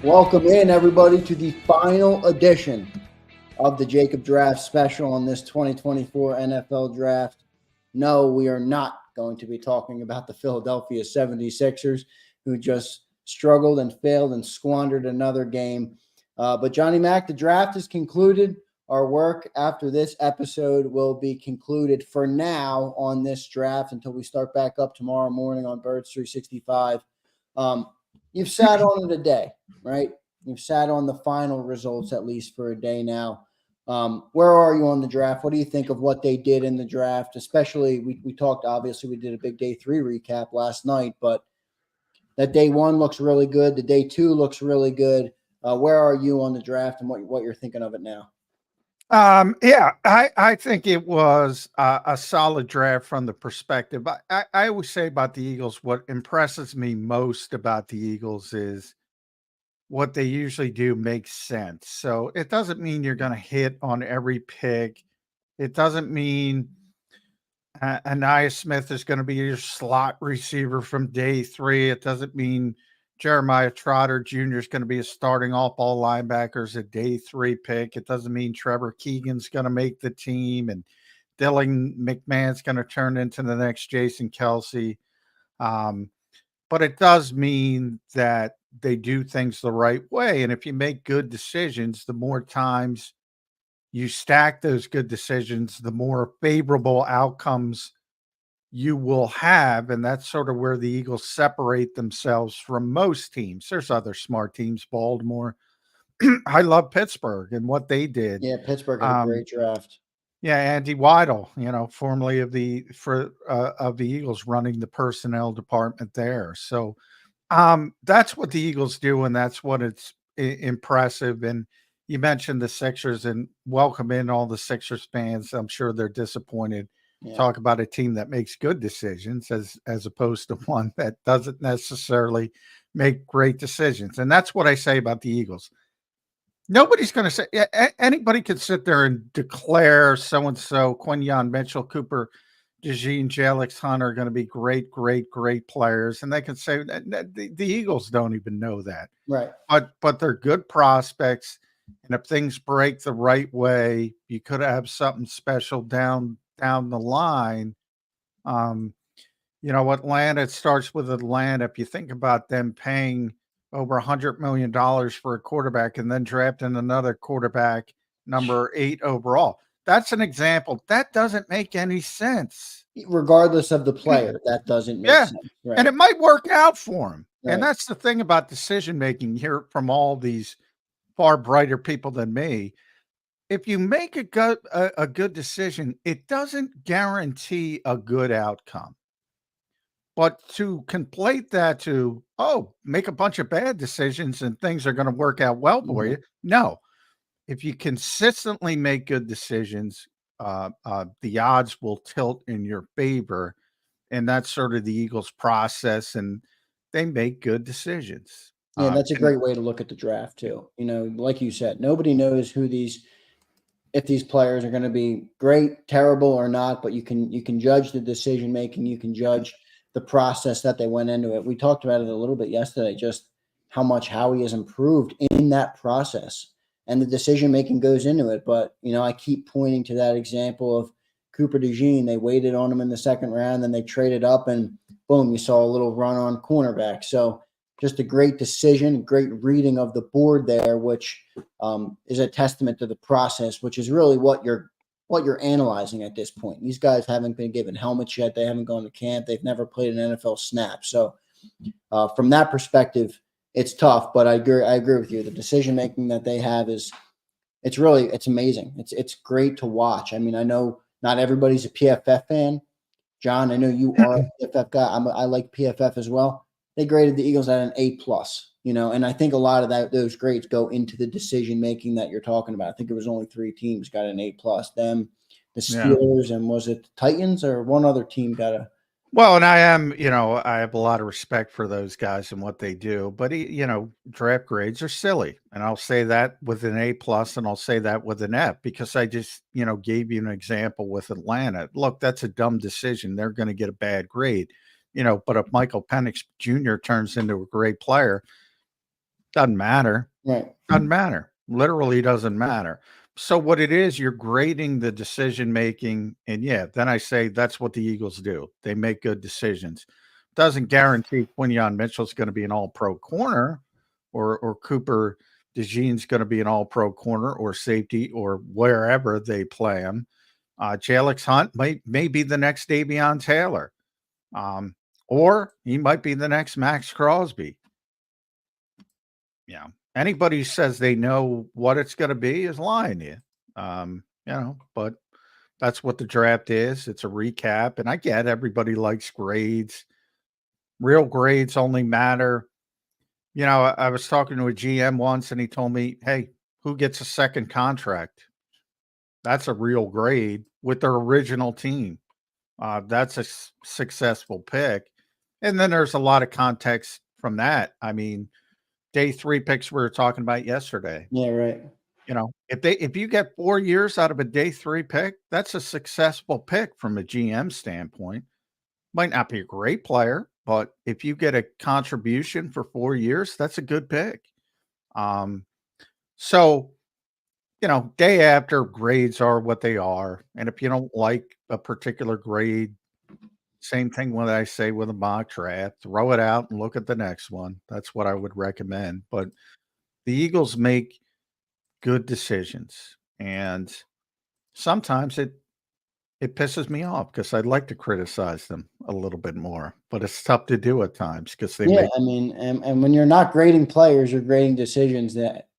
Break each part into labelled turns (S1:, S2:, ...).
S1: Welcome in, everybody, to the final edition of the JAKIB Draft Special on this 2024 NFL Draft. No, we are not going to be talking about the Philadelphia 76ers, who just struggled and failed and squandered another game. But Johnny Mac, the draft is concluded. Our work after this episode will be concluded for now on this draft until we start back up tomorrow morning on Birds 365. You've sat on it a day, right? You've sat on the final results at least for a day now. Where are you on the draft? What do you think of what they did in the draft? Especially, we talked, obviously, we did a big day 3 recap last night, but that day 1 looks really good. The day 2 looks really good. Where are you on the draft and what you're thinking of it now?
S2: I think it was a solid draft from the perspective. I always say about the Eagles, what impresses me most about the Eagles is what they usually do makes sense. So it doesn't mean you're going to hit on every pick. It doesn't mean Anaya Smith is going to be your slot receiver from day 3. It doesn't mean Jeremiah Trotter Jr. is going to be a starting all-ball linebackers at day 3 pick. It doesn't mean Trevor Keegan's going to make the team and Dylan McMahon's going to turn into the next Jason Kelsey. But it does mean that they do things the right way. And if you make good decisions, the more times you stack those good decisions, the more favorable outcomes you will have. And that's sort of where the Eagles separate themselves from most teams. There's other smart teams, Baltimore. I love Pittsburgh and what they did.
S1: Yeah, Pittsburgh had a great draft.
S2: Yeah, Andy Weidel, formerly of the Eagles, running the personnel department there. So that's what the Eagles do, and that's what it's impressive. And you mentioned the Sixers, and welcome in all the Sixers fans. I'm sure they're disappointed. Yeah. Talk about a team that makes good decisions as opposed to one that doesn't necessarily make great decisions. And that's what I say about the Eagles. Nobody's going to say anybody could sit there and declare so-and-so, Quinyon Mitchell, Cooper DeJean, Jalyx Hunt are going to be great players. And they can say the Eagles don't even know that.
S1: Right.
S2: But they're good prospects. And if things break the right way, you could have something special down the line. Atlanta, it starts with Atlanta. If you think about them paying over $100 million for a quarterback and then drafting another quarterback, number 8 overall. That's an example. That doesn't make any sense.
S1: Regardless of the player, that doesn't make sense.
S2: Right. And it might work out for him. Right. And that's the thing about decision-making here from all these far brighter people than me. If you make a good decision, it doesn't guarantee a good outcome. But to conflate that to, make a bunch of bad decisions and things are going to work out well for you. No. If you consistently make good decisions, the odds will tilt in your favor. And that's sort of the Eagles' process, and they make good decisions.
S1: Yeah, that's a great way to look at the draft, too. Like you said, nobody knows if these players are going to be great, terrible, or not, but you can judge the decision making, you can judge the process that they went into it. We talked about it a little bit yesterday, just how much Howie has improved in that process, and the decision-making goes into it. But, I keep pointing to that example of Cooper DeJean. They waited on him in the second round, then they traded up, and boom, you saw a little run on cornerback. So just a great decision, great reading of the board there, which is a testament to the process, which is really what you're analyzing at this point. These guys haven't been given helmets yet. They haven't gone to camp. They've never played an NFL snap. So from that perspective, it's tough, but I agree with you. The decision-making that they have it's amazing. It's great to watch. I mean, I know not everybody's a PFF fan. John, I know you are a PFF guy. I like PFF as well. They graded the Eagles at an A+, and I think a lot of those grades go into the decision-making that you're talking about. I think it was only 3 teams got an A+, them, the Steelers, and was it the Titans or one other team got a
S2: Well, and I have a lot of respect for those guys and what they do, but draft grades are silly. And I'll say that with an A+ and I'll say that with an F, because I just, gave you an example with Atlanta. Look, that's a dumb decision. They're going to get a bad grade, but if Michael Penix Jr. turns into a great player, Doesn't matter.
S1: Right.
S2: Doesn't matter. Literally doesn't matter. So what it is, you're grading the decision making, and yeah, then I say that's what the Eagles do. They make good decisions. Doesn't guarantee Quinyon Mitchell's going to be an All-Pro corner, or Cooper DeJean's going to be an All-Pro corner or safety or wherever they play him. Jalyx Hunt may be the next Davion Taylor, or he might be the next Max Crosby. Yeah. Anybody who says they know what it's going to be is lying to you. But that's what the draft is. It's a recap. And I get everybody likes grades. Real grades only matter. I was talking to a GM once and he told me, hey, who gets a second contract? That's a real grade with their original team. That's a successful pick. And then there's a lot of context from that. I mean, day 3 picks we were talking about yesterday.
S1: Yeah, right.
S2: If you get 4 years out of a day 3 pick, that's a successful pick from a GM standpoint. Might not be a great player, but if you get a contribution for 4 years, that's a good pick. So day after, grades are what they are. And if you don't like a particular grade, same thing when I say with a mock draft, throw it out and look at the next one. That's what I would recommend. But the Eagles make good decisions. And sometimes it pisses me off because I'd like to criticize them a little bit more, but it's tough to do at times because they make.
S1: I mean, and when you're not grading players, you're grading decisions. That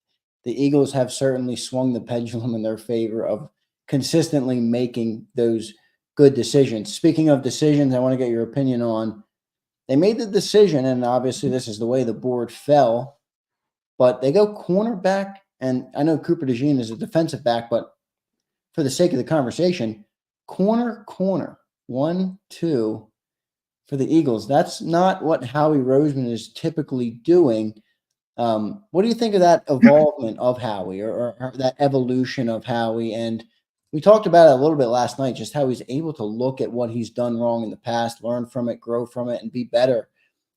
S1: the Eagles have certainly swung the pendulum in their favor of consistently making those good decisions. Speaking of decisions, I want to get your opinion on. They made the decision, and obviously this is the way the board fell, but they go cornerback, and I know Cooper DeJean is a defensive back, but for the sake of the conversation, corner, 1, 2 for the Eagles. That's not what Howie Roseman is typically doing. What do you think of that evolvement of Howie or that evolution of Howie? And we talked about it a little bit last night, just how he's able to look at what he's done wrong in the past, learn from it, grow from it, and be better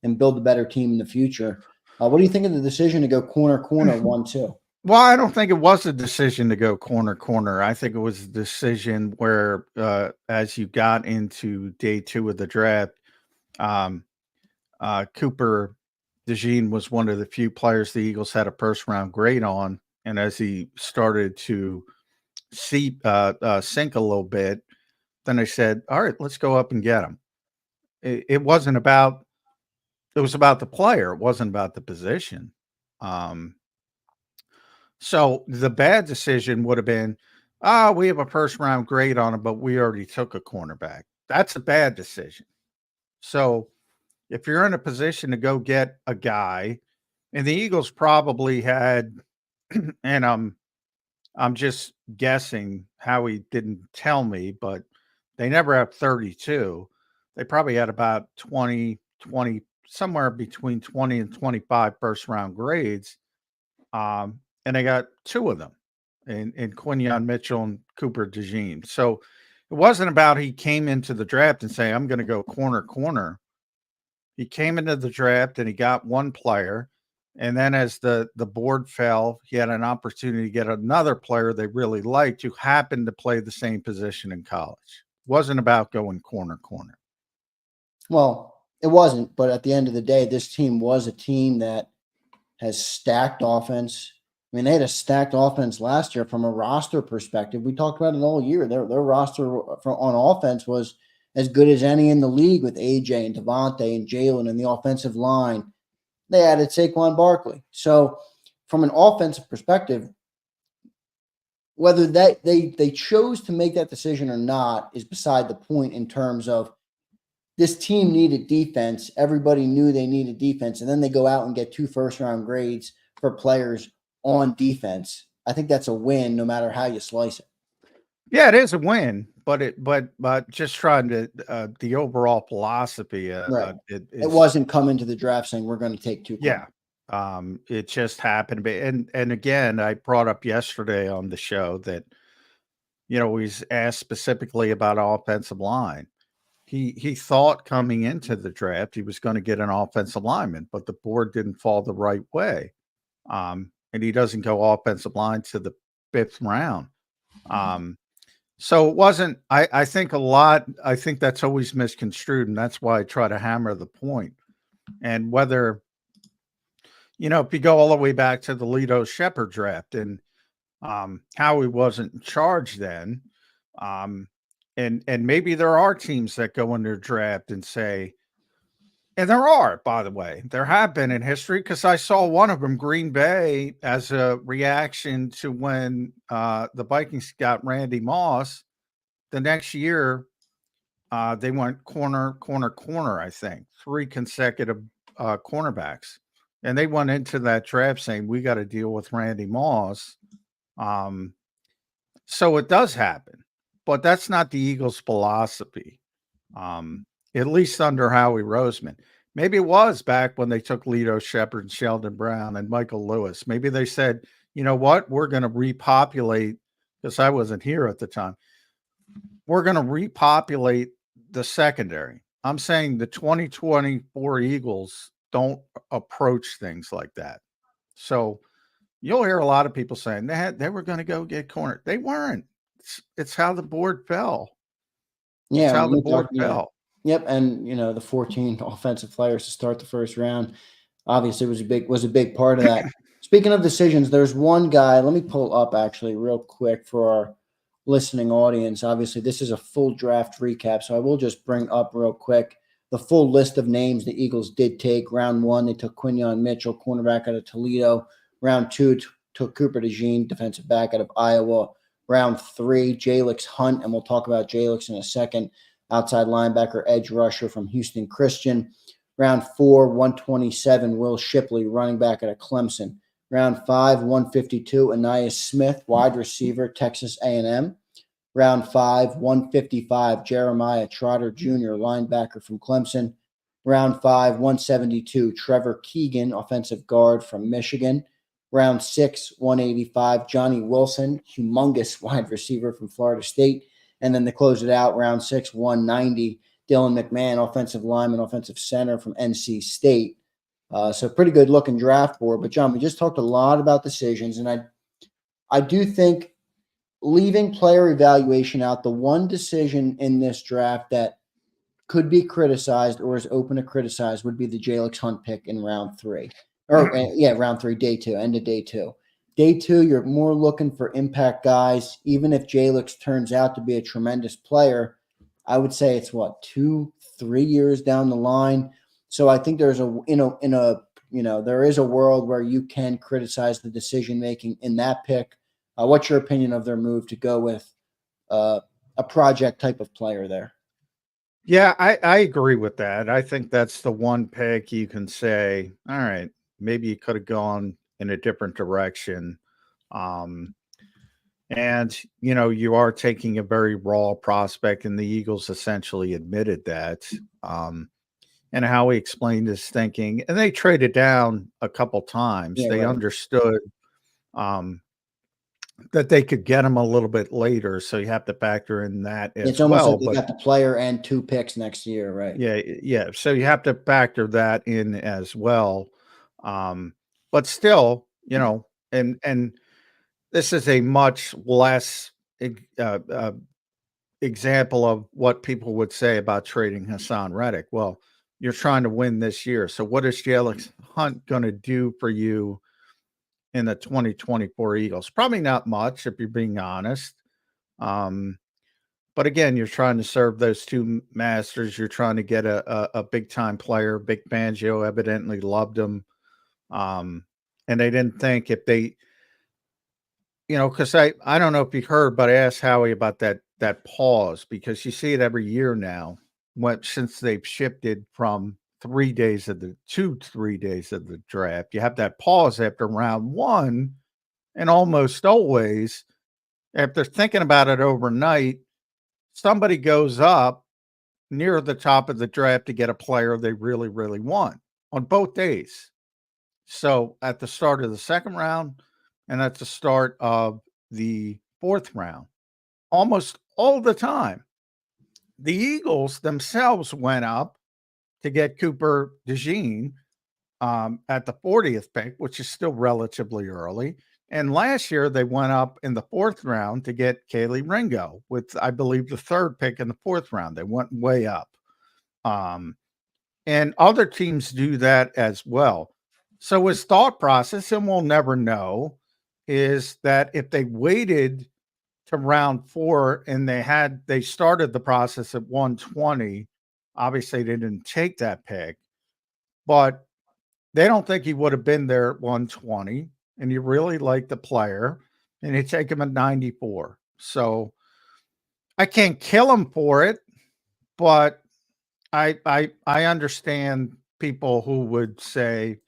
S1: and build a better team in the future. What do you think of the decision to go corner, 1, 2?
S2: Well, I don't think it was a decision to go corner. I think it was a decision where, as you got into day 2 of the draft, Cooper DeJean was one of the few players the Eagles had a first round grade on. And as he started to sink a little bit, then they said, all right, let's go up and get him. It was about the player. It wasn't about the position. So the bad decision would have been, we have a first round grade on him, but we already took a cornerback. That's a bad decision. So if you're in a position to go get a guy, and the Eagles probably had, and I'm just guessing, Howie didn't tell me, but they never have 32. They probably had about 20, somewhere between 20 and 25 first round grades. And they got 2 of them in Quinyon Mitchell and Cooper DeJean. So it wasn't about he came into the draft and say, I'm going to go corner. He came into the draft and he got one player. And then as the board fell, he had an opportunity to get another player they really liked who happened to play the same position in college. It wasn't about going corner.
S1: Well, it wasn't, but at the end of the day, this team was a team that has stacked offense. I mean, they had a stacked offense last year from a roster perspective. We talked about it all year. Their roster on offense was as good as any in the league with AJ and Devontae and Jalen and the offensive line. They added Saquon Barkley. So from an offensive perspective, whether they chose to make that decision or not is beside the point in terms of this team needed defense. Everybody knew they needed defense. And then they go out and get 2 first-round grades for players on defense. I think that's a win no matter how you slice it.
S2: Yeah, it is a win, but just trying to the overall philosophy.
S1: Right. It wasn't coming to the draft saying we're going to take 2.
S2: Yeah. It just happened to be, and again, I brought up yesterday on the show that, he's asked specifically about offensive line. He thought coming into the draft he was going to get an offensive lineman, but the board didn't fall the right way. And he doesn't go offensive line to the 5th round. So it wasn't, I think I think that's always misconstrued, and that's why I try to hammer the point. And whether, if you go all the way back to the Lito Shepherd draft, and Howie wasn't in charge then, and maybe there are teams that go in their draft and say, and there are, by the way, there have been in history, because I saw one of them, Green Bay, as a reaction to when the Vikings got Randy Moss. The next year, they went corner, I think, 3 consecutive cornerbacks. And they went into that draft saying, we got to deal with Randy Moss. So it does happen, but that's not the Eagles' philosophy, at least under Howie Roseman. Maybe it was back when they took Lito Shepherd and Sheldon Brown and Michael Lewis. Maybe they said, you know what, we're going to repopulate, because I wasn't here at the time. We're going to repopulate the secondary. I'm saying the 2024 Eagles don't approach things like that. So you'll hear a lot of people saying they were going to go get corner. They weren't. It's how the board fell.
S1: Yeah,
S2: it's how the board fell.
S1: Yep, and the 14 offensive players to start the first round obviously was a big part of that. Speaking of decisions, there's one guy. Let me pull up actually real quick for our listening audience. Obviously, this is a full draft recap, so I will just bring up real quick the full list of names the Eagles did take. Round 1, they took Quinyon Mitchell, cornerback out of Toledo. Round 2, took Cooper DeJean, defensive back out of Iowa. Round 3, Jalyx Hunt, and we'll talk about Jalyx in a second, outside linebacker, edge rusher from Houston Christian. Round 4, 127, Will Shipley, running back out of Clemson. Round 5, 152, Anais Smith, wide receiver, Texas A&M. Round 5, 155, Jeremiah Trotter Jr., linebacker from Clemson. Round 5, 172, Trevor Keegan, offensive guard from Michigan. Round 6, 185, Johnny Wilson, humongous wide receiver from Florida State. And then to close it out, round 6, 190, Dylan McMahon, offensive lineman, offensive center from NC State. So pretty good looking draft board. But John, we just talked a lot about decisions, and I do think, leaving player evaluation out, the one decision in this draft that could be criticized or is open to criticize would be the Jalyx Hunt pick in round 3. Or round 3, day 2, end of day 2. Day 2, you're more looking for impact guys. Even if Jalyx turns out to be a tremendous player, I would say it's 2-3 years down the line. So I think there's there is a world where you can criticize the decision making in that pick. What's your opinion of their move to go with a project type of player there?
S2: Yeah, I agree with that. I think that's the one pick you can say, all right, maybe you could have gone in a different direction. And, you are taking a very raw prospect, and the Eagles essentially admitted that. And how he explained his thinking, and they traded down a couple times.
S1: Yeah,
S2: they
S1: right.
S2: understood that they could get him a little bit later, so you have to factor in that as
S1: It's almost
S2: well.
S1: like they got the player and 2 picks next year, right?
S2: Yeah. So you have to factor that in as well. But still, and this is a much less example of what people would say about trading Hassan Reddick. Well, you're trying to win this year. So what is Jalyx Hunt going to do for you in the 2024 Eagles? Probably not much, if you're being honest. But again, you're trying to serve those 2 masters. You're trying to get a big time player. Vic Fangio evidently loved him. And they didn't think if they, because I don't know if you heard, but I asked Howie about that pause, because you see it every year now, since they've shifted from 3 days of the 3 days of the draft. You have that pause after round 1, and almost always, after thinking about it overnight, somebody goes up near the top of the draft to get a player they really, really want on both days. So at the start of the 2nd round and at the start of the 4th round, almost all the time, the Eagles themselves went up to get Cooper DeJean at the 40th pick, which is still relatively early. And last year they went up in the 4th round to get Kaylee Ringo with, I believe, the 3rd pick in the 4th round. They went way up. And other teams do that as well. So his thought process, and we'll never know, is that if they waited to round 4 and they started the process at 120, obviously they didn't take that pick, but they don't think he would have been there at 120, and you really like the player, and you take him at 94. So I can't kill him for it, but I understand people who would say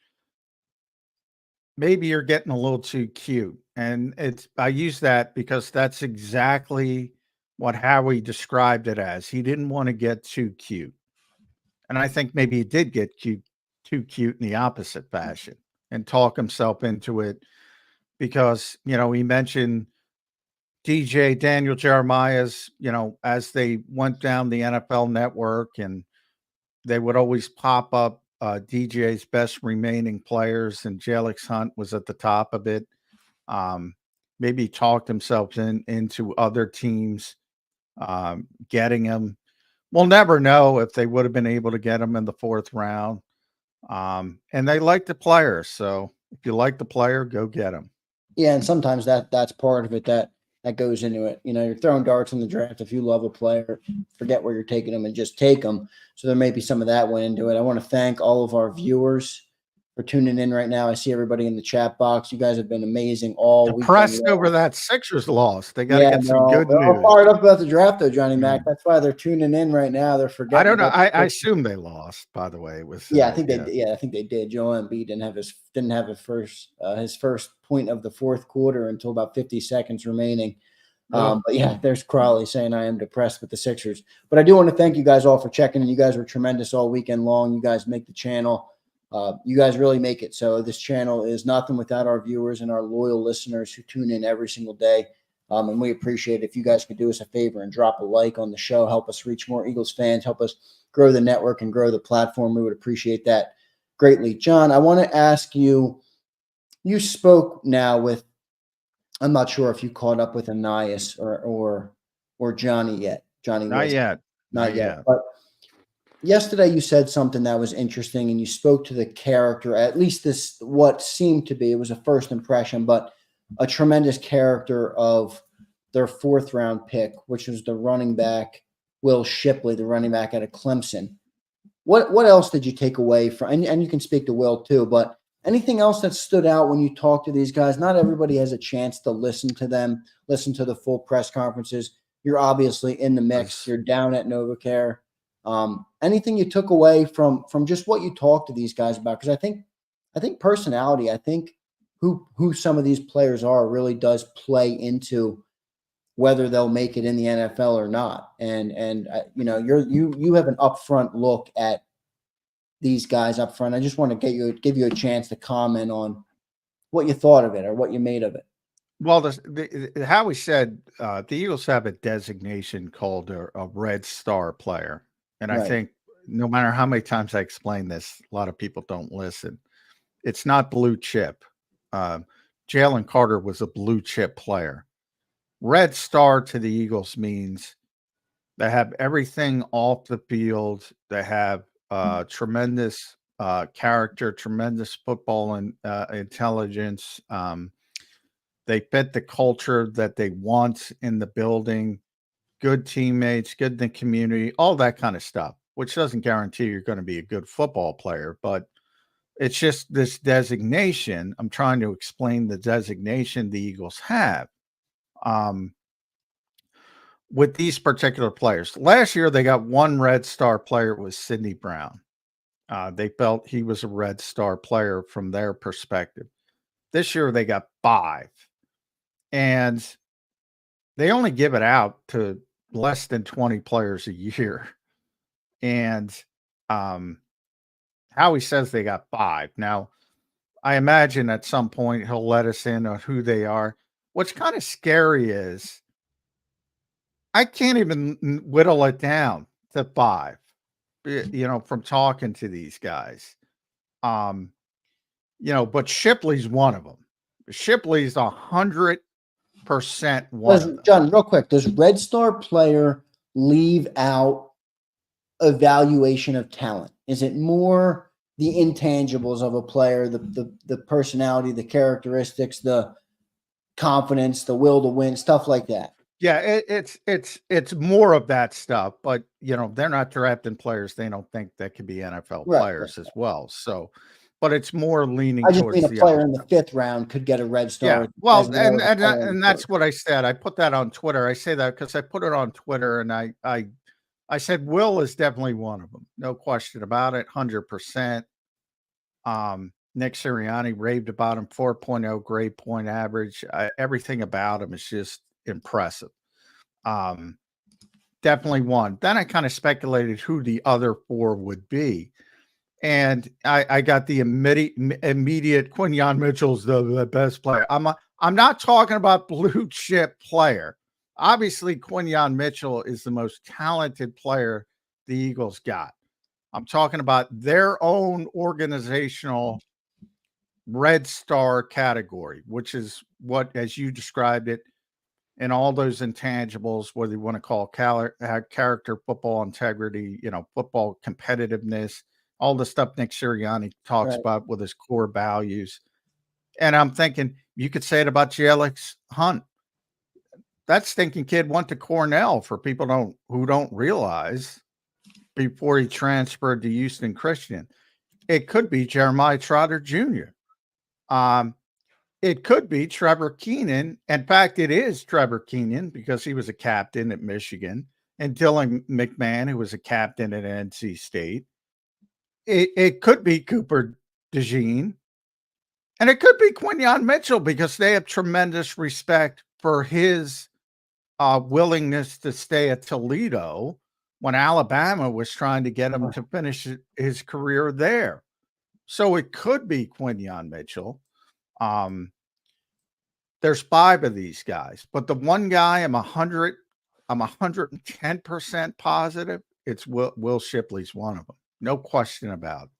S2: maybe you're getting a little too cute. And I use that because that's exactly what Howie described it as. He didn't want to get too cute. And I think maybe he did get too cute in the opposite fashion and talk himself into it because, he mentioned DJ Daniel Jeremiah's, as they went down the NFL network, and they would always pop up DJ's best remaining players, and Jalyx Hunt was at the top of it. Maybe he talked himself into other teams getting him. We'll never know if they would have been able to get him in the 4th round. And they like the player. So if you like the player, go get him.
S1: Yeah, and sometimes that's part of it that goes into it. You're throwing darts in the draft. If you love a player, forget where you're taking them and just take them. So there may be some of that went into it. I want to thank all of our viewers for tuning in right now. I see everybody in the chat box. You guys have been amazing all week.
S2: Depressed over that Sixers loss. They got to get some good
S1: they're
S2: news.
S1: all fired up about the draft, though, Johnny Mac. That's why they're tuning in right now. They're forgetting.
S2: I don't know. I assume they lost. By the way,
S1: I think they. Yeah, I think they did. Joel Embiid didn't have his first point of the 4th quarter until about 50 seconds remaining. But yeah, there's Crawley saying I am depressed with the Sixers. But I do want to thank you guys all for checking in. You guys were tremendous all weekend long. You guys make the channel. You guys really make it. So this channel is nothing without our viewers and our loyal listeners who tune in every single day. And we appreciate it. If you guys could do us a favor and drop a like on the show, help us reach more Eagles fans, help us grow the network and grow the platform. We would appreciate that greatly. John, I want to ask you, you spoke now with, I'm not sure if you caught up with Anais or Johnny yet. Johnny,
S2: not yet.
S1: But yesterday you said something that was interesting, and you spoke to the character, at least this, what seemed to be, it was a first impression, but a tremendous character of their 4th round pick, which was the running back, Will Shipley, the running back out of Clemson. What else did you take away from, and you can speak to Will too, but anything else that stood out when you talk to these guys? Not everybody has a chance to listen to them, listen to the full press conferences. You're obviously in the mix. You're down at NovaCare. Anything you took away from just what you talked to these guys about? Because I think personality, I think who some of these players are really does play into whether they'll make it in the NFL or not. And you have an upfront look at these guys up front. I just want to give you a chance to comment on what you thought of it or what you made of it.
S2: Well, Howie said the Eagles have a designation called a Red Star player. And I think no matter how many times I explain this, a lot of people don't listen. It's not blue chip. Jalen Carter was a blue chip player. Red Star to the Eagles means they have everything off the field. They have tremendous character, tremendous football and intelligence. They fit the culture that they want in the building, good teammates, good in the community, all that kind of stuff, which doesn't guarantee you're going to be a good football player, but it's just this designation. I'm trying to explain the designation the Eagles have with these particular players. Last year, they got one Red Star player. It was Sidney Brown. They felt he was a Red Star player from their perspective. This year, they got 5. And they only give it out to less than 20 players a year. And Howie says they got 5. Now, I imagine at some point he'll let us in on who they are. What's kind of scary is I can't even whittle it down to 5, from talking to these guys. but Shipley's one of them. Shipley's 100% one of them.
S1: John, real quick, does Red Star player leave out evaluation of talent? Is it more the intangibles of a player, the personality, the characteristics, the confidence, the will to win, stuff like that?
S2: Yeah, it's more of that stuff, but they're not drafting players they don't think that could be NFL players as well. So, but it's more leaning
S1: I just
S2: towards
S1: mean a
S2: the
S1: player
S2: other
S1: in the
S2: stuff.
S1: 5th round could get a Red Star.
S2: Yeah, well, and that's what I said. I put that on Twitter. I say that because I put it on Twitter, and I said Will is definitely one of them, no question about it, 100%. Nick Sirianni raved about him, 4.0 grade point average. Everything about him is just impressive. Definitely one. Then I kind of speculated who the other 4 would be. And I got the immediate Quinyon Mitchell's the best player. I'm not talking about blue chip player. Obviously, Quinyon Mitchell is the most talented player the Eagles got. I'm talking about their own organizational Red Star category, which is what, as you described it, and all those intangibles, whether you want to call character, football integrity, football competitiveness, all the stuff Nick Sirianni talks about with his core values. And I'm thinking you could say it about Jalyx Hunt. That stinking kid went to Cornell, for people who don't realize, before he transferred to Houston Christian. It could be Jeremiah Trotter Jr. It could be Trevor Keenan. In fact, it is Trevor Keenan because he was a captain at Michigan, and Dylan McMahon, who was a captain at NC State. It could be Cooper DeJean, and it could be Quinyon Mitchell because they have tremendous respect for his willingness to stay at Toledo when Alabama was trying to get him to finish his career there. So it could be Quinyon Mitchell. There's 5 of these guys, but the one guy I'm 110% positive it's Will Shipley's one of them. No question about it.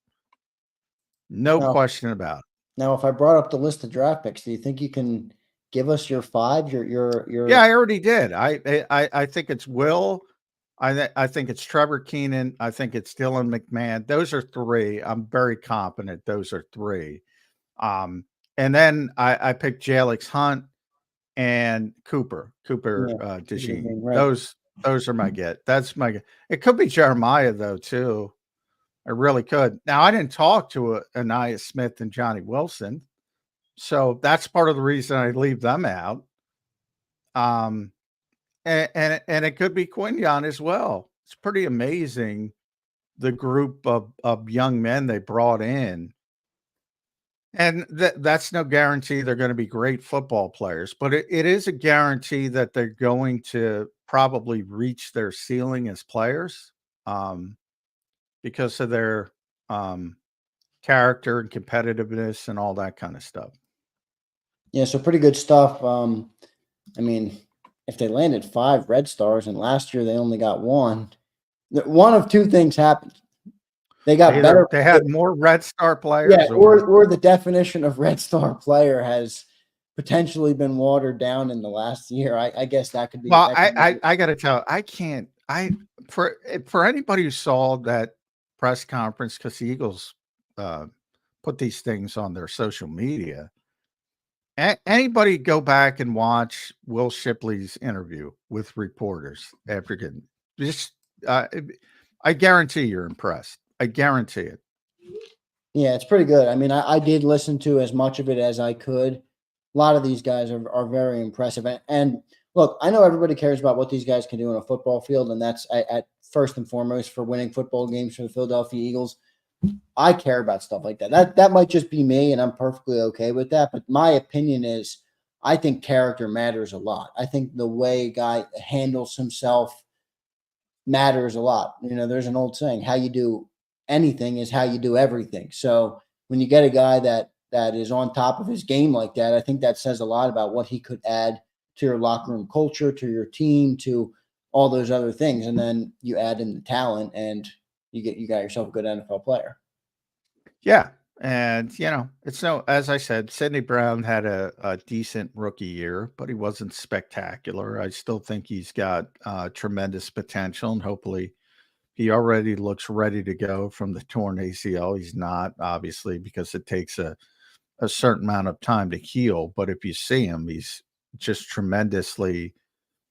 S2: No question about it.
S1: Now, if I brought up the list of draft picks, do you think you can give us your 5?
S2: Yeah, I already did. I think it's Will. I think it's Trevor Keenan. I think it's Dylan McMahon. Those are 3. I'm very confident those are 3. And then I picked Jalyx Hunt and Cooper DeJean.
S1: Right.
S2: Those are my get. That's my get. It could be Jeremiah though too. I really could. Now I didn't talk to Anaya Smith and Johnny Wilson, so that's part of the reason I leave them out. And it could be Quinyon as well. It's pretty amazing the group of young men they brought in. And that's no guarantee they're going to be great football players, but it is a guarantee that they're going to probably reach their ceiling as players because of their character and competitiveness and all that kind of stuff.
S1: Yeah, so pretty good stuff. I mean, if they landed 5 Red Stars and last year they only got 1, one of 2 things happened. They got better.
S2: They had more Red Star players.
S1: Yeah, or the definition of Red Star player has potentially been watered down in the last year. I guess that could be.
S2: Well, I got to tell, for anybody who saw that press conference, because the Eagles put these things on their social media. Anybody go back and watch Will Shipley's interview with reporters after getting just. I guarantee you're impressed. I guarantee it.
S1: Yeah, it's pretty good. I mean, I did listen to as much of it as I could. A lot of these guys are very impressive. And look, I know everybody cares about what these guys can do on a football field, and that's at first and foremost for winning football games for the Philadelphia Eagles. I care about stuff like that. That might just be me, and I'm perfectly okay with that. But my opinion is I think character matters a lot. I think the way a guy handles himself matters a lot. There's an old saying, how you do anything is how you do everything. So when you get a guy that is on top of his game like that, I think that says a lot about what he could add to your locker room culture, to your team, to all those other things. And then you add in the talent and you got yourself a good NFL player.
S2: Yeah. And, it's no, as I said, Sidney Brown had a decent rookie year, but he wasn't spectacular. I still think he's got tremendous potential, and hopefully he already looks ready to go from the torn ACL. He's not, obviously, because it takes a certain amount of time to heal. But if you see him, he's just tremendously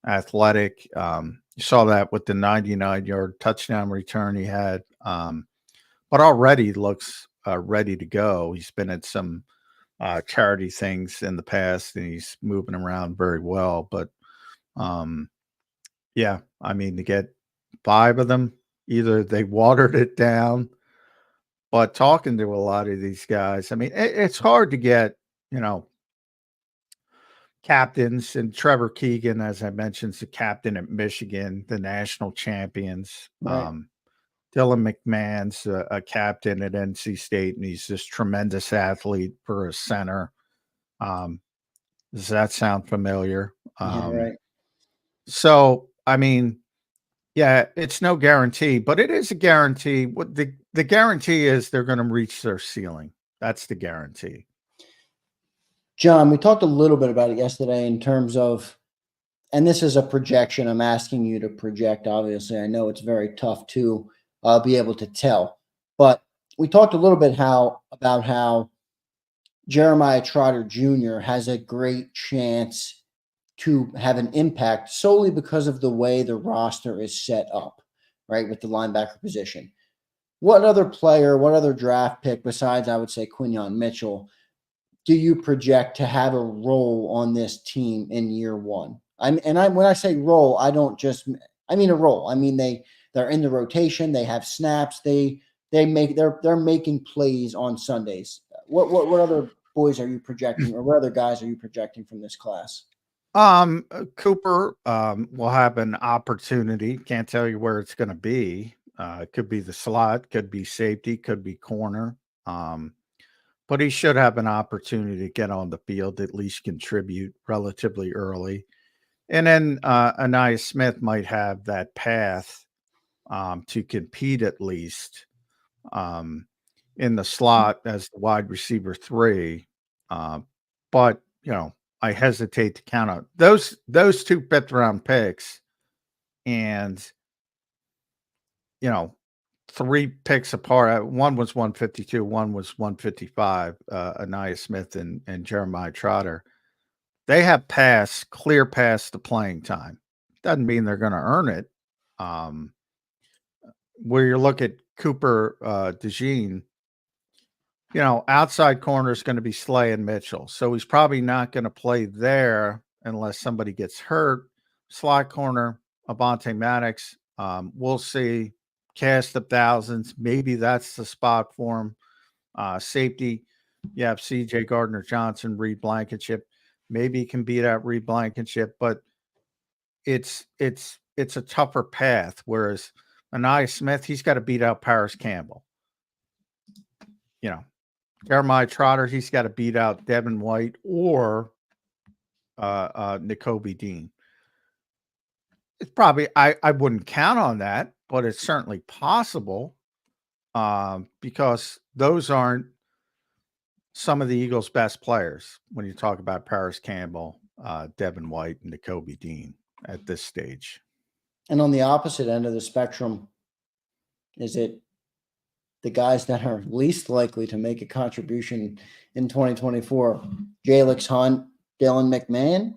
S2: athletic. You saw that with the 99-yard touchdown return he had. But already looks ready to go. He's been at some charity things in the past, and he's moving around very well. But yeah, I mean, to get 5 of them, either they watered it down, but talking to a lot of these guys, I mean, it's hard to get, you know, captains. And Trevor Keegan, as I mentioned, is the captain at Michigan, the national champions.
S1: Right.
S2: Dylan McMahon's a captain at NC State, and he's this tremendous athlete for a center. Does that sound familiar?
S1: Yeah, right.
S2: So, I mean, yeah, it's no guarantee, but it is a guarantee. What the guarantee is they're going to reach their ceiling. That's the guarantee.
S1: John, we talked a little bit about it yesterday in terms of, and this is a projection. I'm asking you to project. Obviously, I know it's very tough to be able to tell, but we talked a little bit about how Jeremiah Trotter Jr. has a great chance to have an impact solely because of the way the roster is set up, right, with the linebacker position. What other player, what other draft pick besides, I would say, Quinyon Mitchell, do you project to have a role on this team in year one? When I say role, I mean a role. I mean they're in the rotation, they have snaps, they're making plays on Sundays. What other boys are you projecting, or what other guys are you projecting from this class?
S2: Cooper will have an opportunity. Can't tell you where it's going to be. It could be the slot, could be safety, could be corner. But he should have an opportunity to get on the field, at least contribute relatively early. And then Anaya Smith might have that path to compete at least in the slot as the wide receiver 3. But, I hesitate to count out those 2 fifth-round picks and, 3 picks apart. One was 152, one was 155, Anaya Smith and Jeremiah Trotter. They have clear paths to playing time. Doesn't mean they're going to earn it. Where you look at Cooper DeJean, outside corner is going to be Slay and Mitchell. So he's probably not going to play there unless somebody gets hurt. Slot corner, Avonte Maddox. We'll see. Cast of thousands. Maybe that's the spot for him. Safety, you have CJ Gardner Johnson, Reed Blankenship. Maybe he can beat out Reed Blankenship, but it's a tougher path. Whereas Anaya Smith, he's got to beat out Paris Campbell. Jeremiah Trotter, he's got to beat out Devin White or Nakobe Dean. It's probably I wouldn't count on that, but it's certainly possible because those aren't some of the Eagles' best players when you talk about Paris Campbell, Devin White, and Nakobe Dean at this stage.
S1: And on the opposite end of the spectrum, is it the guys that are least likely to make a contribution in 2024? Jalyx Hunt, Dylan McMahon?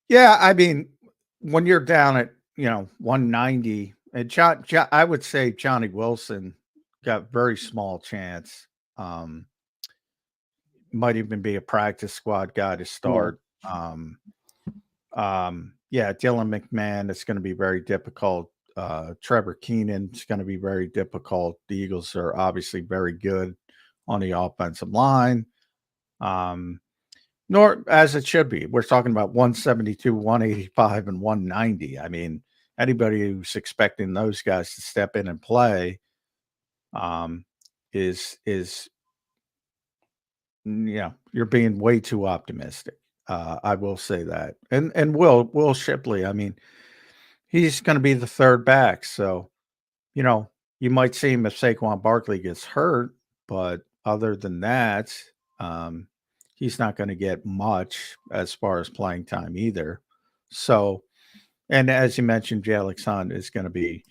S2: Yeah, I mean, when you're down at 190, and I would say Johnny Wilson got very small chance. Might even be a practice squad guy to start. Yeah, Dylan McMahon, it's going to be very difficult. Trevor Keenan is going to be very difficult. The Eagles are obviously very good on the offensive line. Nor as it should be. We're talking about 172, 185, and 190. I mean, anybody who's expecting those guys to step in and play is you're being way too optimistic. I will say that. And Will Shipley, I mean, he's going to be the third back. So, you might see him if Saquon Barkley gets hurt, but other than that, he's not going to get much as far as playing time either. So, and as you mentioned, Jalyx Hunt is going to be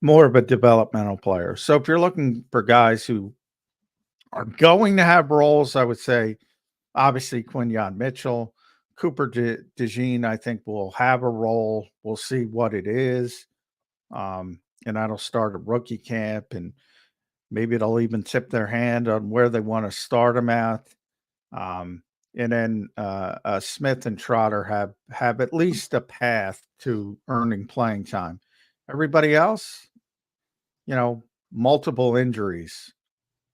S2: more of a developmental player. So if you're looking for guys who are going to have roles, I would say obviously Quinyon Mitchell, Cooper DeJean, I think will have a role. We'll see what it is. And that'll start a rookie camp, and maybe it'll even tip their hand on where they want to start them at. And then Smith and Trotter have at least a path to earning playing time. Everybody else, multiple injuries.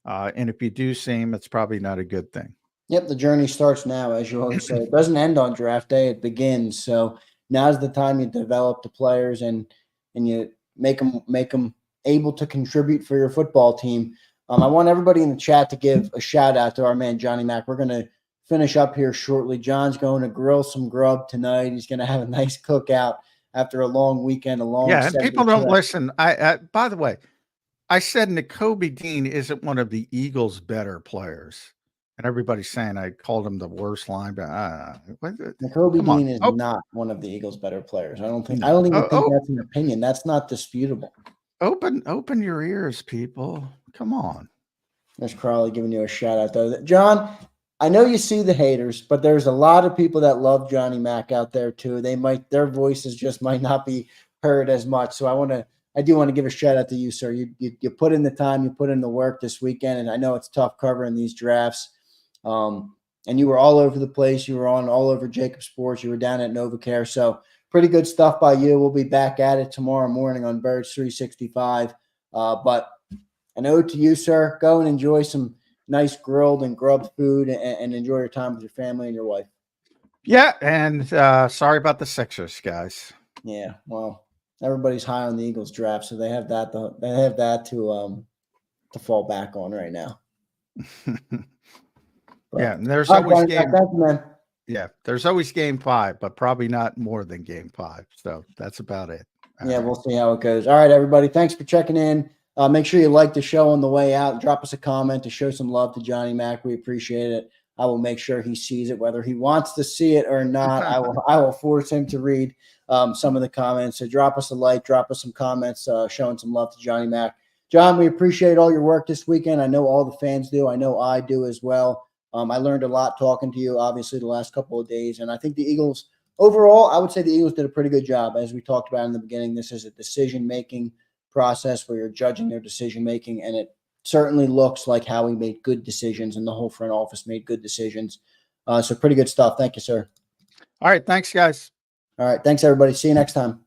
S2: And if you do see him, it's probably not a good thing.
S1: Yep, the journey starts now, as you always say. It doesn't end on draft day; it begins. So now's the time you develop the players and you make them able to contribute for your football team. I want everybody in the chat to give a shout out to our man Johnny Mac. We're going to finish up here shortly. John's going to grill some grub tonight. He's going to have a nice cookout after a long weekend.
S2: And people don't listen. I by the way, I said Nakobe Dean isn't one of the Eagles' better players. And everybody's saying I called him the worst linebacker.
S1: Nakobe Dean is not one of the Eagles' better players. I don't even think that's an opinion. That's not disputable.
S2: Open your ears, people. Come on.
S1: There's Crawley giving you a shout out though. John, I know you see the haters, but there's a lot of people that love Johnny Mac out there too. Their voices just might not be heard as much. So I do want to give a shout out to you, sir. You put in the time, you put in the work this weekend, and I know it's tough covering these drafts. And you were all over the place. You were on all over JAKIB Sports. You were down at NovaCare. So pretty good stuff by you. We'll be back at it tomorrow morning on Birds 365. But an ode to you, sir. Go and enjoy some nice grilled and grubbed food and enjoy your time with your family and your wife.
S2: Yeah, and sorry about the Sixers, guys.
S1: Yeah, well, everybody's high on the Eagles draft, so they have that to fall back on right now.
S2: Yeah, and there's always game.
S1: Thank you, man.
S2: Yeah, there's always game 5, but probably not more than game 5. So that's about it.
S1: All right. We'll see how it goes. All right, everybody. Thanks for checking in. Make sure you like the show on the way out. Drop us a comment to show some love to Johnny Mac. We appreciate it. I will make sure he sees it, whether he wants to see it or not. I will force him to read some of the comments. So drop us a like, drop us some comments showing some love to Johnny Mac. John, we appreciate all your work this weekend. I know all the fans do. I know I do as well. I learned a lot talking to you, obviously, the last couple of days. And I think the Eagles, overall, I would say the Eagles did a pretty good job. As we talked about in the beginning, this is a decision-making process where you're judging their decision-making, and it certainly looks like Howie made good decisions and the whole front office made good decisions. So pretty good stuff. Thank you, sir.
S2: All right. Thanks, guys.
S1: All right. Thanks, everybody. See you next time.